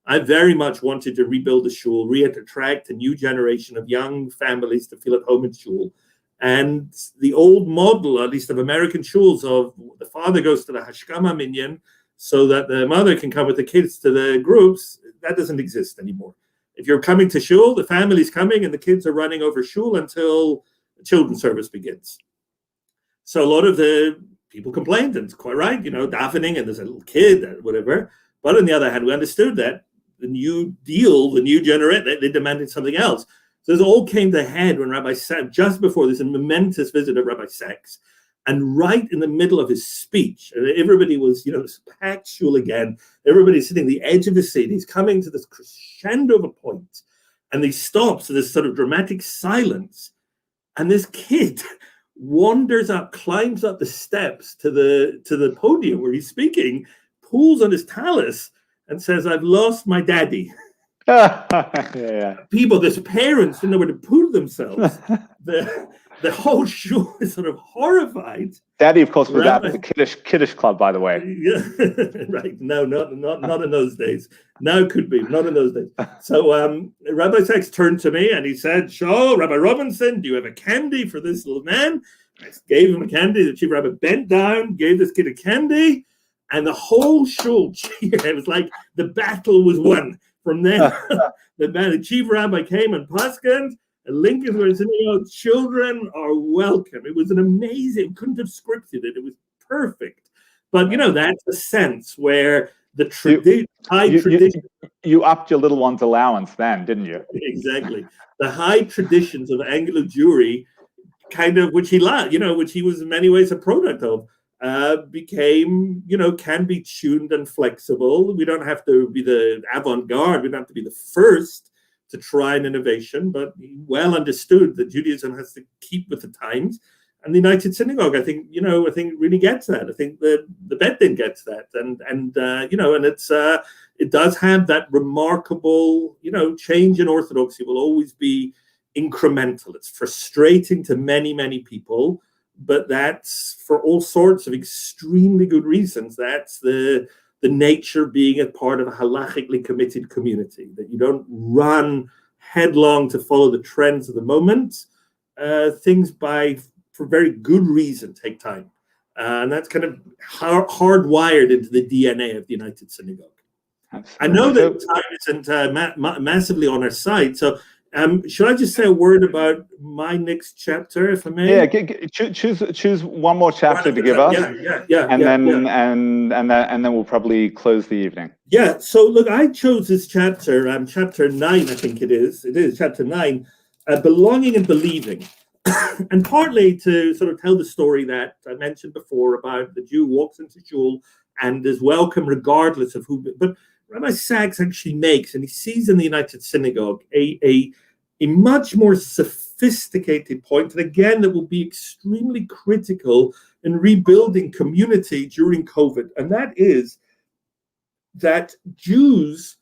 I very much wanted to rebuild the shul, attract a new generation of young families to feel at home in shul. And the old model, at least of American shuls, of the father goes to the hashkama minyan so that the mother can come with the kids to the groups, that doesn't exist anymore. If you're coming to shul, the family's coming and the kids are running over shul until the children's service begins. So a lot of the people complained, and it's quite right, davening, and there's a little kid, whatever. But on the other hand, we understood that the new deal, the new generation, they demanded something else. So this all came to a head when Rabbi Sachs, just before this momentous visit of Rabbi Sachs, and right in the middle of his speech, everybody was, this packed shul again. Everybody's sitting at the edge of the seat. He's coming to this crescendo of a point. And he stops, so there's sort of dramatic silence. And this kid wanders up, climbs up the steps to the podium where he's speaking, pulls on his talus and says, "I've lost my daddy." Yeah. People, there's parents didn't know where to put themselves. The whole show is sort of horrified. Daddy, of course, was at the kiddish club, by the way. Yeah, right. No, not in those days. Now could be, not in those days. So Rabbi Sachs turned to me and he said, "Shaul, Rabbi Robinson, do you have a candy for this little man?" I gave him a candy. The chief rabbi bent down, gave this kid a candy, and the whole show cheered. It was like the battle was won. From then, the chief rabbi came and paskined. Lincoln was saying, children are welcome. It was an amazing, couldn't have scripted it. It was perfect. But, that's a sense where the high tradition. You upped your little one's allowance then, didn't you? Exactly. The high traditions of Anglo Jewry, kind of, which he loved, which he was in many ways a product of, became, can be tuned and flexible. We don't have to be the avant-garde. We don't have to be the first to try an innovation, but he well understood that Judaism has to keep with the times. And the United Synagogue, I think really gets that. I think the Bet Din gets that, and it does have that remarkable, change in orthodoxy will always be incremental. It's frustrating to many, many people, but that's for all sorts of extremely good reasons. That's the nature being a part of a halachically committed community, that you don't run headlong to follow the trends of the moment. Things for very good reason take time. And that's kind of hardwired into the DNA of the United Synagogue. Absolutely. I know that time isn't massively on our side, so should I just say a word about my next chapter, if I may? Yeah, choose one more chapter to give us. Yeah. And then we'll probably close the evening. Yeah. So look, I chose this chapter, chapter 9, I think it is. It is chapter 9, belonging and believing, and partly to sort of tell the story that I mentioned before about the Jew walks into shul and is welcome regardless of who. But Rabbi Sachs actually makes, and he sees in the United Synagogue a much more sophisticated point, and again, that will be extremely critical in rebuilding community during COVID, and that is that Jews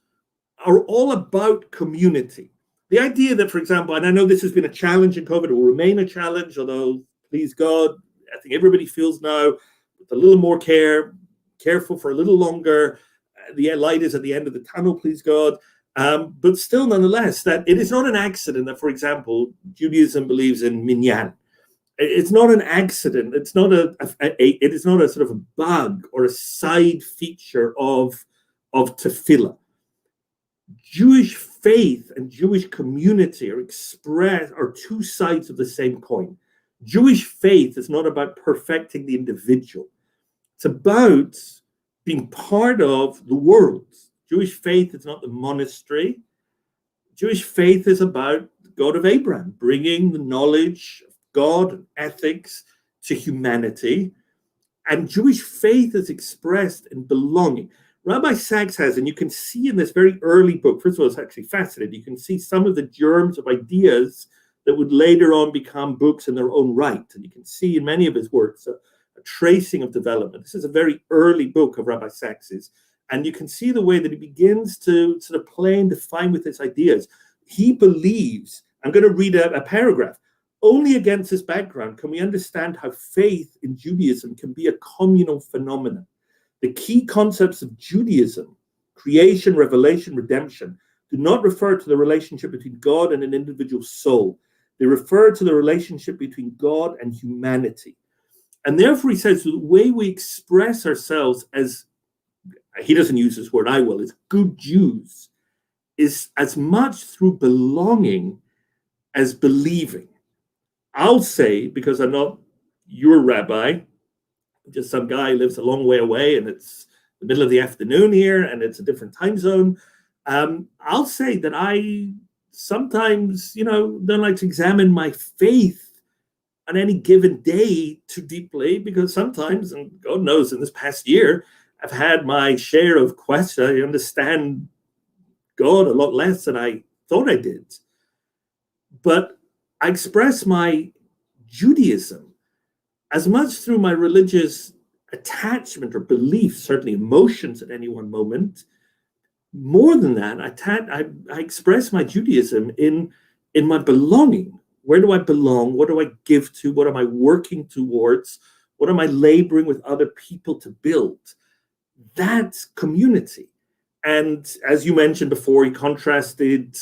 are all about community. The idea that, for example, and I know this has been a challenge in COVID, it will remain a challenge, although, please God, I think everybody feels now with a little more careful for a little longer. The light is at the end of the tunnel, please God. But still, nonetheless, that it is not an accident that, for example, Judaism believes in minyan. It's not an accident. It's not it is not a sort of a bug or a side feature of tefillah. Jewish faith and Jewish community are two sides of the same coin. Jewish faith is not about perfecting the individual. It's about being part of the world. Jewish faith is not the monastery. Jewish faith is about the God of Abraham, bringing the knowledge of God and ethics to humanity. And Jewish faith is expressed in belonging. Rabbi Sachs has, and you can see in this very early book, first of all, it's actually fascinating. You can see some of the germs of ideas that would later on become books in their own right. And you can see in many of his works a tracing of development. This is a very early book of Rabbi Sachs's. And you can see the way that he begins to sort of play and define with his ideas. He believes, I'm going to read a paragraph, only against this background can we understand how faith in Judaism can be a communal phenomenon. The key concepts of Judaism, creation, revelation, redemption, do not refer to the relationship between God and an individual soul. They refer to the relationship between God and humanity. And therefore, he says, the way we express ourselves as, he doesn't use this word, I will, as good Jews, is as much through belonging as believing. I'll say, because I'm not your rabbi, just some guy who lives a long way away and it's the middle of the afternoon here and it's a different time zone. I'll say that I sometimes, don't like to examine my faith on any given day too deeply, because sometimes, and God knows in this past year, I've had my share of questions. I understand God a lot less than I thought I did. But I express my Judaism as much through my religious attachment or belief, certainly emotions at any one moment. More than that, I express my Judaism in my belonging. Where do I belong? What do I give to? What am I working towards? What am I laboring with other people to build? That's community. And as you mentioned before, he contrasted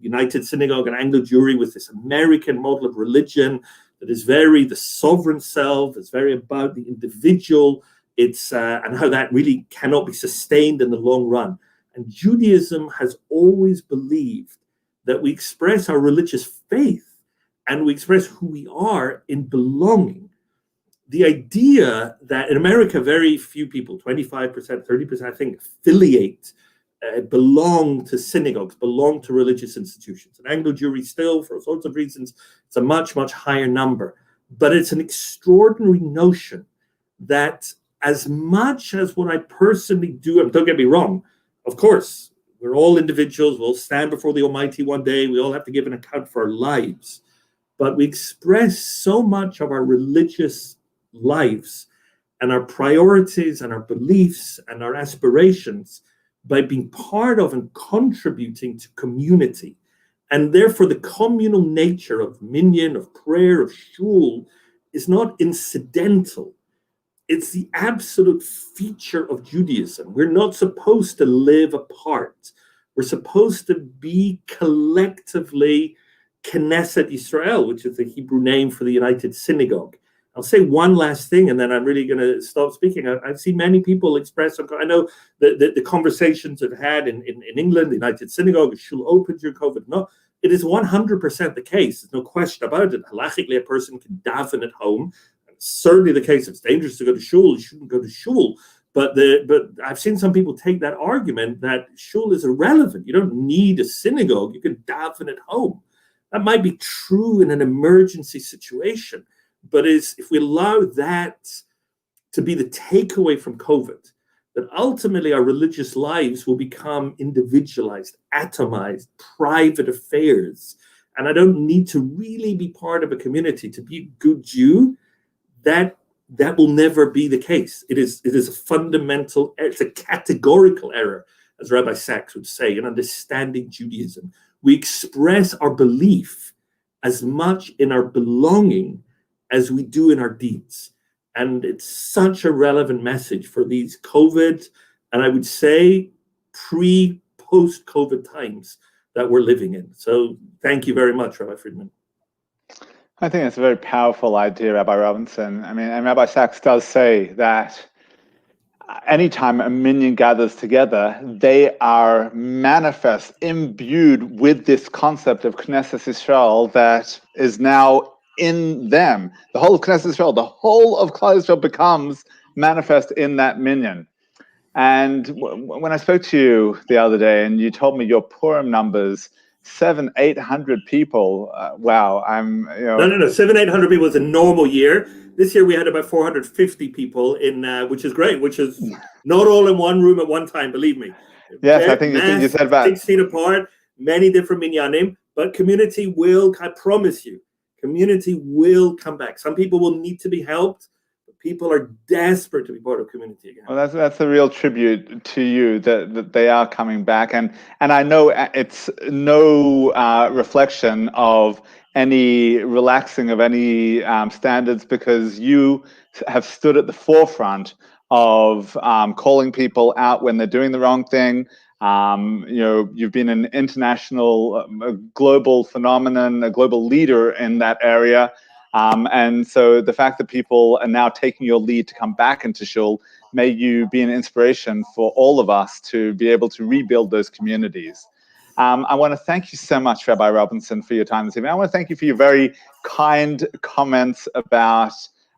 United Synagogue and Anglo Jewry with this American model of religion that is very the sovereign self, it's very about the individual, it's and how that really cannot be sustained in the long run. And Judaism has always believed that we express our religious faith and we express who we are in belonging. The idea that in America, very few people, 25%, 30%, I think, affiliate, belong to synagogues, belong to religious institutions. And Anglo Jewry still, for all sorts of reasons, it's a much, much higher number. But it's an extraordinary notion that as much as what I personally do, and don't get me wrong, of course, we're all individuals, we'll stand before the Almighty one day, we all have to give an account for our lives. But we express so much of our religious lives and our priorities and our beliefs and our aspirations by being part of and contributing to community. And therefore, the communal nature of minyan, of prayer, of shul is not incidental. It's the absolute feature of Judaism. We're not supposed to live apart. We're supposed to be collectively Knesset Yisrael, which is the Hebrew name for the United Synagogue. I'll say one last thing, and then I'm really going to stop speaking. I've seen many people express, I know the conversations I've had in England, the United Synagogue, shul open during COVID. No, it is 100% the case. There's no question about it. Halachically, a person can daven at home. It's certainly the case. If it's dangerous to go to shul, you shouldn't go to shul. But I've seen some people take that argument that shul is irrelevant. You don't need a synagogue. You can daven at home. That might be true in an emergency situation. But if we allow that to be the takeaway from COVID, that ultimately our religious lives will become individualized, atomized, private affairs. And I don't need to really be part of a community to be a good Jew. That will never be the case. It is a fundamental, it's a categorical error, as Rabbi Sachs would say, in understanding Judaism. We express our belief as much in our belonging as we do in our deeds. And it's such a relevant message for these COVID, and I would say post-COVID times that we're living in. So thank you very much, Rabbi Friedman. I think it's a very powerful idea, Rabbi Robinson. I mean, and Rabbi Sachs does say that anytime a minyan gathers together, they are manifest, imbued with this concept of Knesset Yisrael that is now in them. The whole of Knesset Yisrael, the whole of Klal Yisrael becomes manifest in that minyan. And when I spoke to you the other day and you told me your Purim numbers, 700-800 people. Wow, No. 700-800 people is a normal year. This year we had about 450 people in, which is great. Which is not all in one room at one time. Believe me. Yes, I think you said about 6 feet apart, many different minyanim, but community will. I promise you, community will come back. Some people will need to be helped. People are desperate to be part of community again. Well, that's a real tribute to you that they are coming back, and I know it's no reflection of any relaxing of any standards, because you have stood at the forefront of calling people out when they're doing the wrong thing. You've been an international, global phenomenon, a global leader in that area. And so the fact that people are now taking your lead to come back into shul, may you be an inspiration for all of us to be able to rebuild those communities. I want to thank you so much, Rabbi Robinson, for your time this evening. I want to thank you for your very kind comments about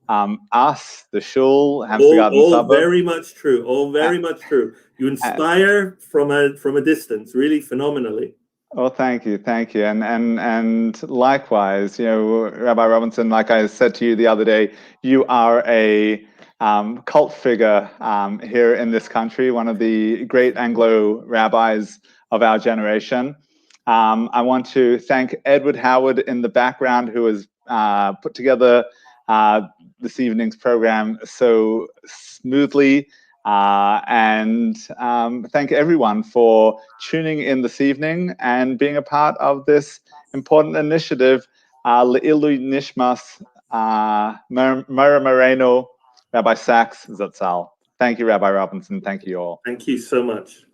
us, the shul, Hampstead Garden Suburb. Very much true. All very much true. You inspire from a distance, really phenomenally. Well, thank you, and likewise, Rabbi Robinson, like I said to you the other day, you are a cult figure here in this country, one of the great Anglo rabbis of our generation, I want to thank Edward Howard in the background, who has put together this evening's program so smoothly. And thank everyone for tuning in this evening and being a part of this important initiative, Le'ilu Nishmas, Mara Moreno, Rabbi Sachs Zatzal. Thank you, Rabbi Robinson. Thank you all. Thank you so much.